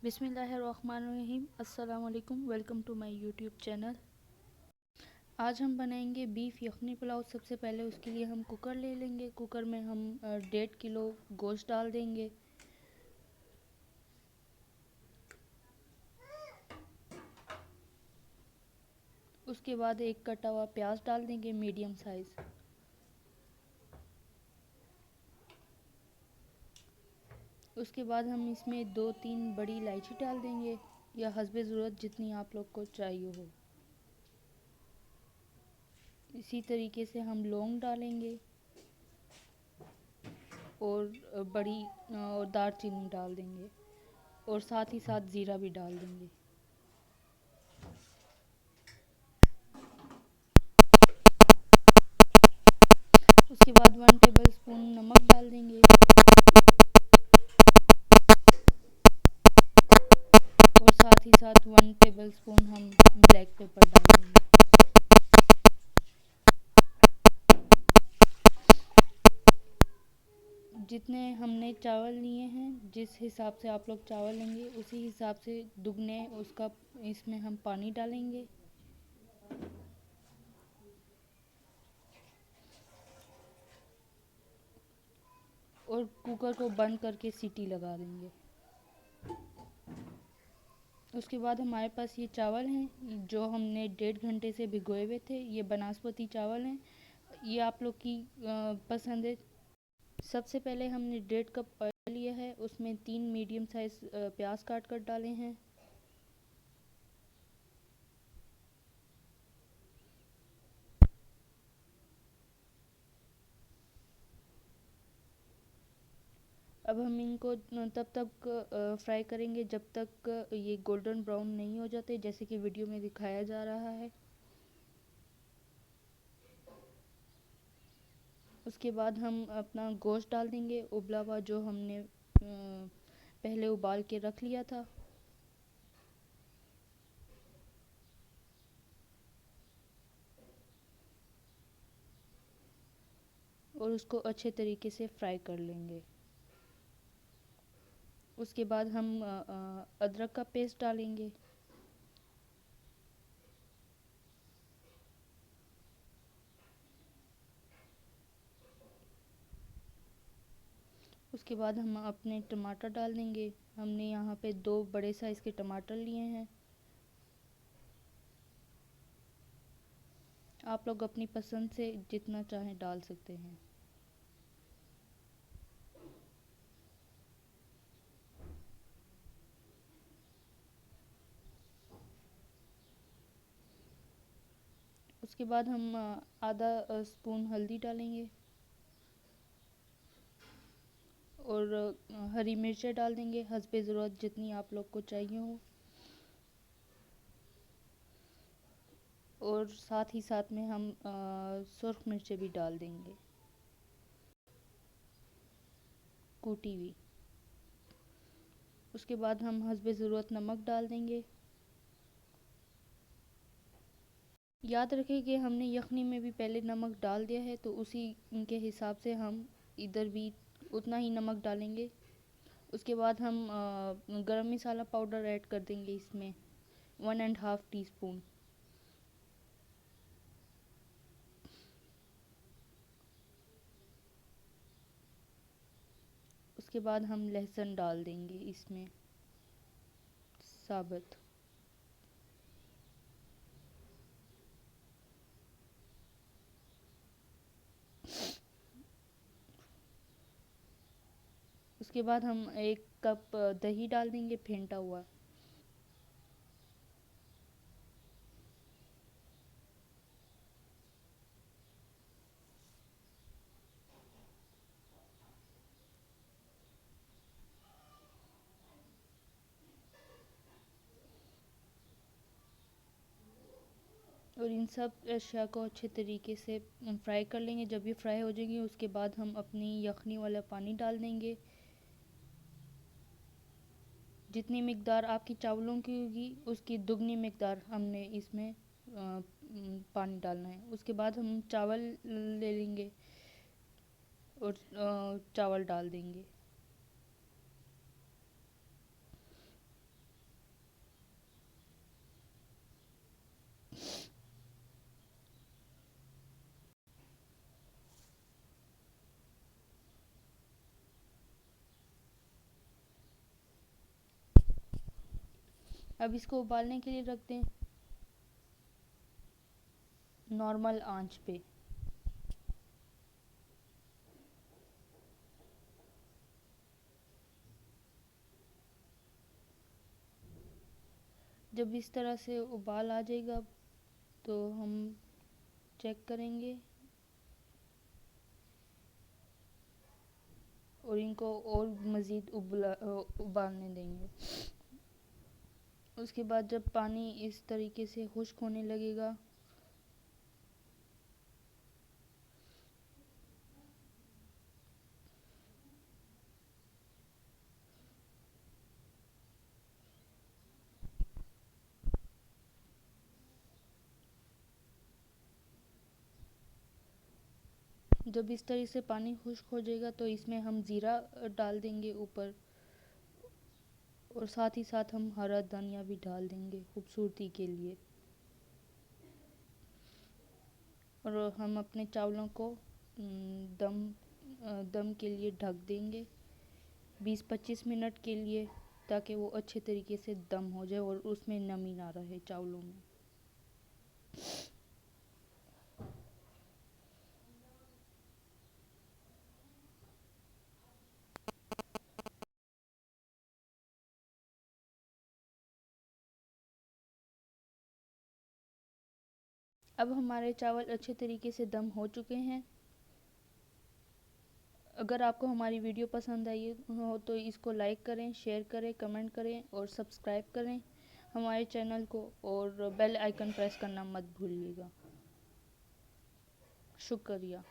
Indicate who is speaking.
Speaker 1: बिस्मिल्लाहिर्रहमानिर्रहीम। अस्सलाम वालेकुम। Welcome to my YouTube channel. आज हम बनाएंगे बीफ यखनी पुलाव। सबसे पहले उसके लिए हम कुकर ले लेंगे। कुकर में हम 1.5 किलो गोश्त डाल देंगे। उसके बाद एक कटा हुआ प्याज डाल देंगे मीडियम साइज़। उसके बाद हम इसमें 2-3 बड़ी इलायची डाल देंगे या हस्बे ज़रूरत जितनी आप लोग को चाहिए हो। इसी तरीके से हम लौंग डालेंगे और बड़ी और दालचीनी डाल देंगे और साथ ही साथ ज़ीरा भी डाल देंगे। उसके बाद 1 टेबल स्पून नमक डाल देंगे और साथ ही साथ 1 टेबल स्पून हम ब्लैक पेपर डाल देंगे। जितने हमने चावल लिए हैं, जिस हिसाब से आप लोग चावल लेंगे उसी हिसाब से दुगने उसका इसमें हम पानी डालेंगे। और कुकर को बंद करके सीटी लगा देंगे। उसके बाद हमारे पास ये चावल हैं जो हमने 1.5 घंटे से भिगोए हुए थे। ये बनास्पति चावल हैं। ये आप लोग की पसंद है। सबसे पहले हमने 1.5 कप ऑयल लिया है। उसमें 3 मीडियम साइज़ प्याज काट कर डाले हैं। अब हम इनको तब तक फ्राई करेंगे जब तक ये गोल्डन ब्राउन नहीं हो जाते, जैसे कि वीडियो में दिखाया जा रहा है। उसके बाद हम अपना गोश्त डाल देंगे उबला हुआ, जो हमने पहले उबाल के रख लिया था। और उसको अच्छे तरीके से फ्राई कर लेंगे। उसके बाद हम अदरक का पेस्ट डालेंगे। उसके बाद हम अपने टमाटर डाल देंगे। हमने यहाँ पे 2 बड़े साइज़ के टमाटर लिए हैं। आप लोग अपनी पसंद से जितना चाहें डाल सकते हैं। उसके बाद हम आधा स्पून हल्दी डालेंगे और हरी मिर्चें डाल देंगे हस्बे ज़रूरत जितनी आप लोग को चाहिए हो। और साथ ही साथ में हम सुर्ख मिर्चें भी डाल देंगे, कूटी हुई। उसके बाद हम हस्बे ज़रूरत नमक डाल देंगे। याद रखें कि हमने यखनी में भी पहले नमक डाल दिया है, तो उसी के हिसाब से हम इधर भी उतना ही नमक डालेंगे। उसके बाद हम गरम मसाला पाउडर ऐड कर देंगे इसमें 1.5 टीस्पून। उसके बाद हम लहसुन डाल देंगे इसमें साबुत। उसके बाद हम 1 कप दही डाल देंगे फेंटा हुआ। और इन सब अशिया को अच्छे तरीके से फ्राई कर लेंगे। जब ये फ्राई हो जाएंगे उसके बाद हम अपनी यखनी वाला पानी डाल देंगे। जितनी मिकदार आपकी चावलों की होगी उसकी दुगनी मिकदार हमने इसमें पानी डालना है। उसके बाद हम चावल ले लेंगे और चावल डाल देंगे। अब इसको उबालने के लिए रख दें नॉर्मल आंच पे। जब इस तरह से उबाल आ जाएगा तो हम चेक करेंगे और इनको और मज़ीद उबालने देंगे। उसके बाद जब पानी इस तरीके से खुश्क होने लगेगा जब इस तरह से पानी खुश्क हो जाएगा तो इसमें हम ज़ीरा डाल देंगे ऊपर और साथ ही साथ हम हरा धनिया भी डाल देंगे खूबसूरती के लिए। और हम अपने चावलों को दम के लिए ढक देंगे 20-25 मिनट के लिए, ताकि वो अच्छे तरीके से दम हो जाए और उसमें नमी ना रहे चावलों में। अब हमारे चावल अच्छे तरीके से दम हो चुके हैं। अगर आपको हमारी वीडियो पसंद आई हो तो इसको लाइक करें, शेयर करें, कमेंट करें और सब्सक्राइब करें हमारे चैनल को, और बेल आइकन प्रेस करना मत भूलिएगा। शुक्रिया।